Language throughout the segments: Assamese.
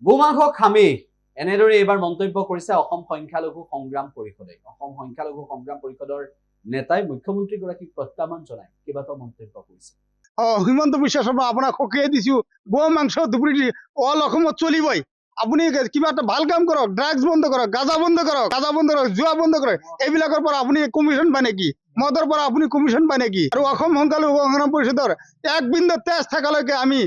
গোমাংস খামেই এনেদৰে এইবাৰ মন্তব্য কৰিছে অসম সংখ্যালঘু সংগ্ৰাম পৰিষদে। অসম সংখ্যালঘু সংগ্ৰাম পৰিষদৰ নেতাই মুখ্যমন্ত্ৰীগৰাকীক প্ৰত্যাহ্বান জনাই কেইবাটাও মন্তব্য কৰিছে। হিমন্ত বিশ্ব শৰ্মা আপোনাক সকীয়াই দিছো, গো মাংস দুপুৰী অল অসমত চলিবই। আপুনি কিবা এটা ভাল কাম কৰক, ড্ৰাগছ বন্ধ কৰক, গাঁজা বন্ধ কৰক, জুৱা বন্ধ কৰক। এইবিলাকৰ পৰা আপুনি কমিশ্যন পায় নেকি? মদৰ পৰা আপুনি কমিশ্যন পায় নেকি? আৰু অসম সংখ্যালঘু সংগ্ৰাম পৰিষদৰ এক বিন্দু তেজ থকালৈকে আমি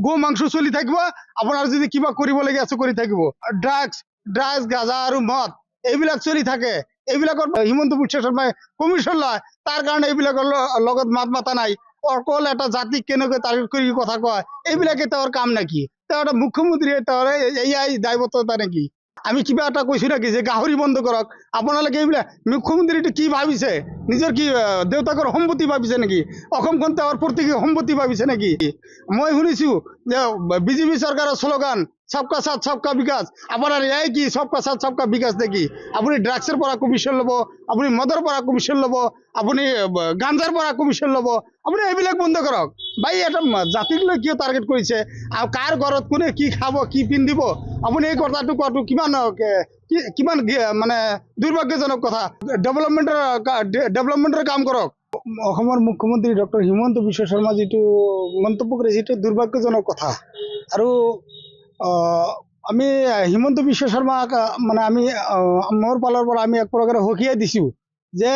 গো মাংস চলি থাকিব। আপোনাৰ যদি কিবা কৰিবলগীয়া আছে কৰি থাকিব। ড্ৰাগছ গাঁজা আৰু মদ এইবিলাক চলি থাকে। এইবিলাকৰ হিমন্ত বিশ্ব শৰ্মাই কমিশ্যন লয়, তাৰ কাৰণে এইবিলাকৰ লগত মাত মাতা নাই। অকল এটা জাতিক কেনেকৈ তাৰিফ কৰি কথা কয়, এইবিলাকে তেওঁৰ কাম নেকি? তেওঁ এটা মুখ্যমন্ত্ৰী, তেওঁৰ এয়াই দায়বদ্ধতা নেকি? আমি কিবা এটা কৈছো নেকি যে গাহৰি বন্ধ কৰক? আপোনালোকে এইবিলাক মুখ্যমন্ত্ৰীটো কি ভাবিছে? নিজৰ কি দেউতাকৰ সম্পত্তি ভাবিছে নেকি? অসমখন তেওঁৰ প্ৰত্যেক সম্পত্তি ভাবিছে নেকি? মই শুনিছো যে বিজেপি চৰকাৰৰ শ্লোগান সবকা সাথ সবকা বিকাশ। আপোনাৰ এয়াই কি সবকা সাথ সবকা বিকাশ নেকি? আপুনি ড্ৰাগছৰ পৰা কমিশ্যন ল'ব, আপুনি মদৰ পৰা কমিশ্যন ল'ব, আপুনি গাঞ্জাৰ পৰা কমিশ্যন ল'ব। আপুনি এইবিলাক বন্ধ কৰক। ভাই এটা জাতিক লৈ কিয় টাৰ্গেট কৰিছে? আৰু কাৰ ঘৰত কোনে কি খাব, কি পিন্ধিব? আপুনি এই কথাটো কোৱাটো কিমান মানে দুৰ্ভাগ্যজনক কথা। ডেভেলপমেণ্টৰ কাম কৰক। অসমৰ মুখ্যমন্ত্ৰী ডক্টৰ হিমন্ত বিশ্ব শৰ্মা যিটো মন্তব্য কৰিছে সেইটো দুৰ্ভাগ্যজনক কথা। আৰু আমি হিমন্ত বিশ্ব শৰ্মাক মানে আমি মোৰ ফালৰ পৰা আমি এক প্ৰকাৰে সকীয়াই দিছো যে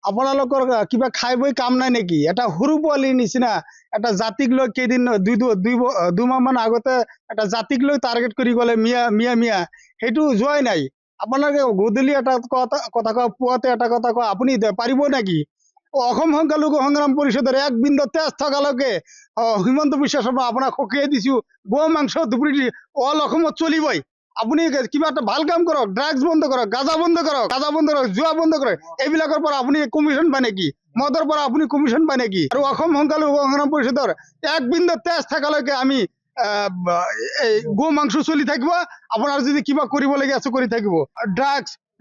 আপোনালোকৰ কিবা খাই বৈ কাম নাই নেকি? এটা সৰু পোৱালিৰ নিচিনা এটা জাতিক লৈ কেইদিন দুমাহ মান আগতে এটা জাতিক লৈ টাৰ্গেট কৰি গ'লে মিয়া সেইটো যোৱাই নাই। আপোনালোকে গধূলি এটা কথা কয়, পুৱাতে এটা কথা কয়, আপুনি পাৰিব নেকি? অসম সংখ্যালঘু সংগ্ৰাম পৰিষদৰ এক বিন্দু তেজ থকালৈকে হিমন্ত বিশ্ব শৰ্মা আপোনাক সকীয়াই দিছো, গো মাংস দুপুৰী অল অসমত চলিবই। আপুনি কিবা এটা ভাল কাম কৰক, ড্ৰাগছ বন্ধ কৰক, গাঁজা বন্ধ কৰক, জুৱা বন্ধ কৰক। এইবিলাকৰ পৰা আপুনি কমিশ্যন পায় নেকি? মদৰ পৰা আপুনি কমিশ্যন পায় নেকি? আৰু অসম সংখ্যালঘু সংগ্ৰাম পৰিষদৰ এক বিন্দু তেজ থকালৈকে আমি গো মাংস চলি থাকিব। আপোনাৰ যদি কিবা কৰিবলগীয়া আছে কৰি থাকিব।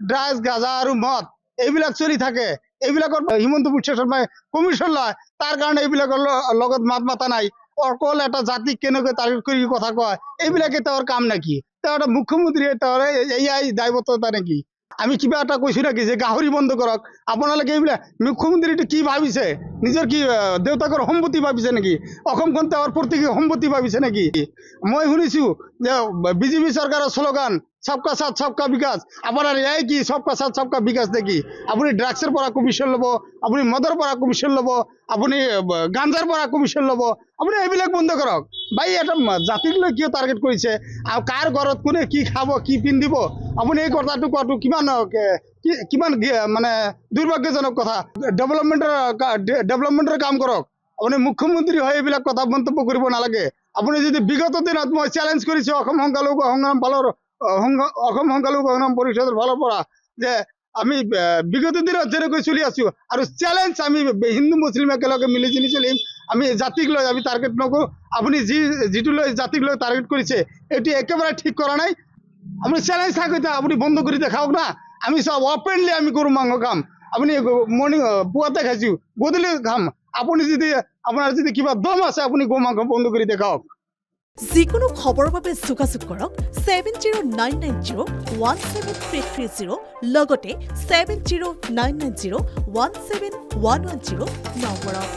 ড্ৰাগছ গাঁজা আৰু মদ এইবিলাক চলি থাকে। এইবিলাকৰ হিমন্ত বিশ্ব শৰ্মাই কমিশ্যন লয়, তাৰ কাৰণে এইবিলাকৰ লগত মাত মাতা নাই। অকল এটা জাতিক কেনেকৈ তাৰিফ কৰি কথা কয়, এইবিলাকে তেওঁৰ কাম নেকি? তেওঁ এটা মুখ্যমন্ত্ৰী, তেওঁৰ এয়াই দায়বদ্ধতা নেকি? আমি কিবা এটা কৈছো নেকি যে গাহৰি বন্ধ কৰক? আপোনালোকে এইবিলাক মুখ্যমন্ত্ৰীটো কি ভাবিছে? নিজৰ কি দেউতাকৰ সম্পত্তি ভাবিছে নেকি? অসমখন তেওঁৰ প্ৰত্যেক সম্পত্তি ভাবিছে নেকি? মই শুনিছো যে বিজেপি চৰকাৰৰ শ্লোগান সবকা সাথ সবকা বিকাশ। আপোনাৰ এয়াই কি সবকা সাথ সবকা বিকাশ নেকি? আপুনি ড্ৰাগছৰ পৰা কমিশ্যন ল'ব, আপুনি মদৰ পৰা কমিশ্যন ল'ব, আপুনি গাঞ্জাৰ পৰা কমিশ্যন ল'ব। আপুনি এইবিলাক বন্ধ কৰক। ভাই এটা জাতিক লৈ কিয় টাৰ্গেট কৰিছে? আৰু কাৰ ঘৰত কোনে কি খাব, কি পিন্ধিব? আপুনি এই কথাটো কোৱাটো কিমান মানে দুৰ্ভাগ্যজনক কথা। ডেভেলপমেণ্টৰ কাম কৰক। আপুনি মুখ্যমন্ত্ৰী হৈ এইবিলাক কথা মন্তব্য কৰিব নালাগে। আপুনি যদি বিগত দিনত মই চেলেঞ্জ কৰিছো অসম সংখ্যালঘু সংগ্ৰাম পৰিষদৰ ফালৰ পৰা যে আমি বিগত দিনত যেনেকৈ চলি আছো আৰু চেলেঞ্জ আমি হিন্দু মুছলিম একেলগে মিলি জুলি চলিম। আমি জাতিক লৈ আমি টাৰ্গেট নকৰো। আপুনি যিটো লৈ জাতিক লৈ টাৰ্গেট কৰিছে এটি একেবাৰে ঠিক কৰা নাই। আপুনি চেলেঞ্জ থাকোঁতে আপুনি বন্ধ কৰি দেখাওক না। আমি সব অপেনলি আমি গৰু মাংস খাম। আপুনি মৰ্নিং পুৱাতে খাইছো, গধূলি খাম। আপোনাৰ যদি কিবা দম আছে আপুনি গো মাংস বন্ধ কৰি দেখাওক। যিকোনো খবৰৰ বাবে যোগাযোগ কৰক 7099017330 লগতে 7099017110 নম্বৰত।